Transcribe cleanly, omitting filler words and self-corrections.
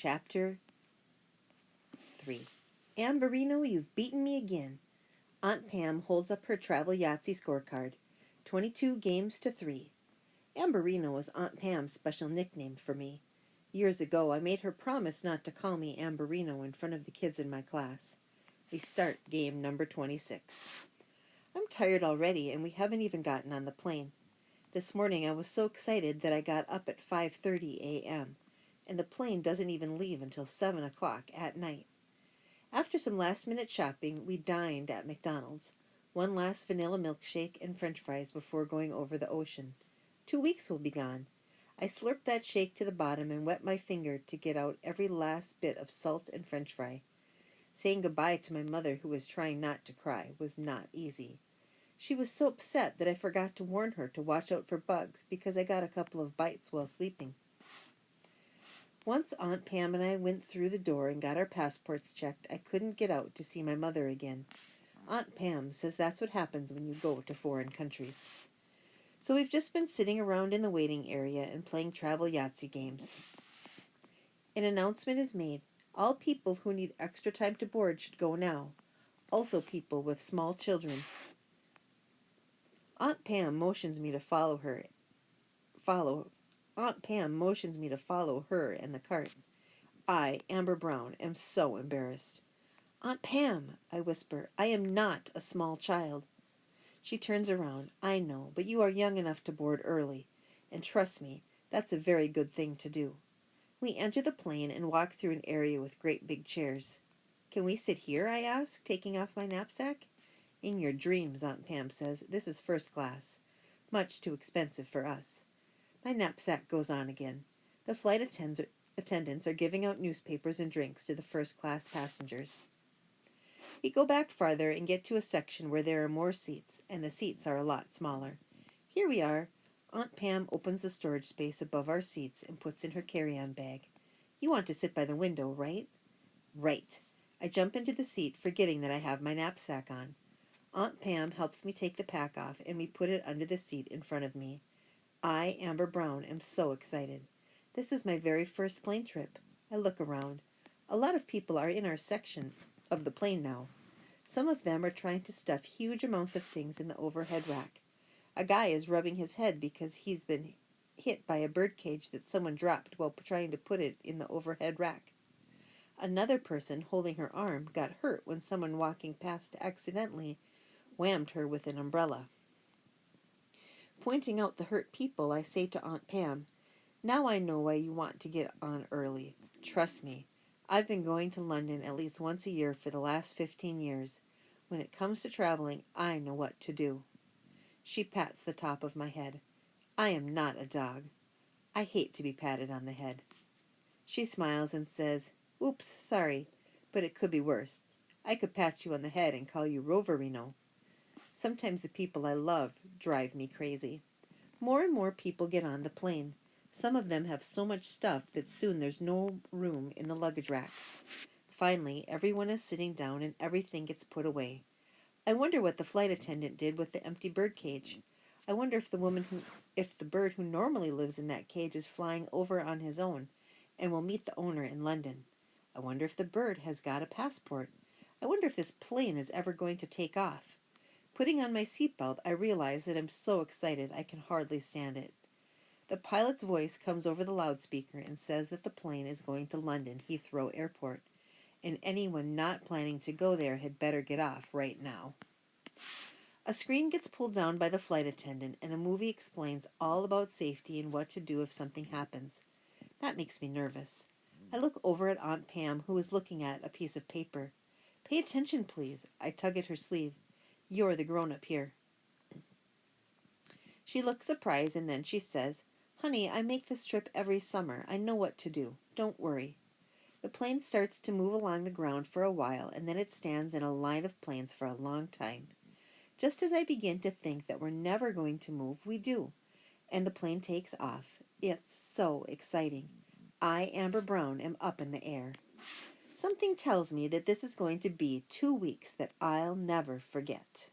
Chapter 3. Amberino, you've beaten me again. Aunt Pam holds up her travel Yahtzee scorecard. 22 games to 3. Amberino was Aunt Pam's special nickname for me. Years ago, I made her promise not to call me Amberino in front of the kids in my class. We start game number 26. I'm tired already, and we haven't even gotten on the plane. This morning I was so excited that I got up at 5:30 a.m., and the plane doesn't even leave until 7 o'clock at night. After some last-minute shopping, we dined at McDonald's. One last vanilla milkshake and french fries before going over the ocean. 2 weeks will be gone. I slurped that shake to the bottom and wet my finger to get out every last bit of salt and french fry. Saying goodbye to my mother, who was trying not to cry, was not easy. She was so upset that I forgot to warn her to watch out for bugs because I got a couple of bites while sleeping. Once Aunt Pam and I went through the door and got our passports checked, I couldn't get out to see my mother again. Aunt Pam says that's what happens when you go to foreign countries. So we've just been sitting around in the waiting area and playing travel Yahtzee games. An announcement is made. All people who need extra time to board should go now. Also people with small children. Aunt Pam motions me to follow her and the cart. I, Amber Brown, am so embarrassed. Aunt Pam, I whisper, I am not a small child. She turns around. I know, but you are young enough to board early. And trust me, that's a very good thing to do. We enter the plane and walk through an area with great big chairs. Can we sit here? I ask, taking off my knapsack. In your dreams, Aunt Pam says. This is first class. Much too expensive for us. My knapsack goes on again. The flight attendants are giving out newspapers and drinks to the first-class passengers. We go back farther and get to a section where there are more seats, and the seats are a lot smaller. Here we are. Aunt Pam opens the storage space above our seats and puts in her carry-on bag. You want to sit by the window, right? Right. I jump into the seat, forgetting that I have my knapsack on. Aunt Pam helps me take the pack off, and we put it under the seat in front of me. I, Amber Brown, am so excited. This is my very first plane trip. I look around. A lot of people are in our section of the plane now. Some of them are trying to stuff huge amounts of things in the overhead rack. A guy is rubbing his head because he's been hit by a bird cage that someone dropped while trying to put it in the overhead rack. Another person, holding her arm, got hurt when someone walking past accidentally whammed her with an umbrella. Pointing out the hurt people, I say to Aunt Pam, now I know why you want to get on early. Trust me, I've been going to London at least once a year for the last 15 years. When it comes to traveling, I know what to do. She pats the top of my head. I am not a dog. I hate to be patted on the head. She smiles and says, oops, sorry, but it could be worse. I could pat you on the head and call you Roverino. Sometimes the people I love drive me crazy. More and more people get on the plane. Some of them have so much stuff that soon there's no room in the luggage racks. Finally, everyone is sitting down and everything gets put away. I wonder what the flight attendant did with the empty bird cage. I wonder if the bird who normally lives in that cage is flying over on his own and will meet the owner in London. I wonder if the bird has got a passport. I wonder if this plane is ever going to take off. Putting on my seatbelt, I realize that I'm so excited I can hardly stand it. The pilot's voice comes over the loudspeaker and says that the plane is going to London Heathrow Airport, and anyone not planning to go there had better get off right now. A screen gets pulled down by the flight attendant, and a movie explains all about safety and what to do if something happens. That makes me nervous. I look over at Aunt Pam, who is looking at a piece of paper. Pay attention, please. I tug at her sleeve. You're the grown-up here. She looks surprised, and then she says, Honey, I make this trip every summer. I know what to do. Don't worry. The plane starts to move along the ground for a while, and then it stands in a line of planes for a long time. Just as I begin to think that we're never going to move, we do, and the plane takes off. It's so exciting. I, Amber Brown, am up in the air. Something tells me that this is going to be 2 weeks that I'll never forget.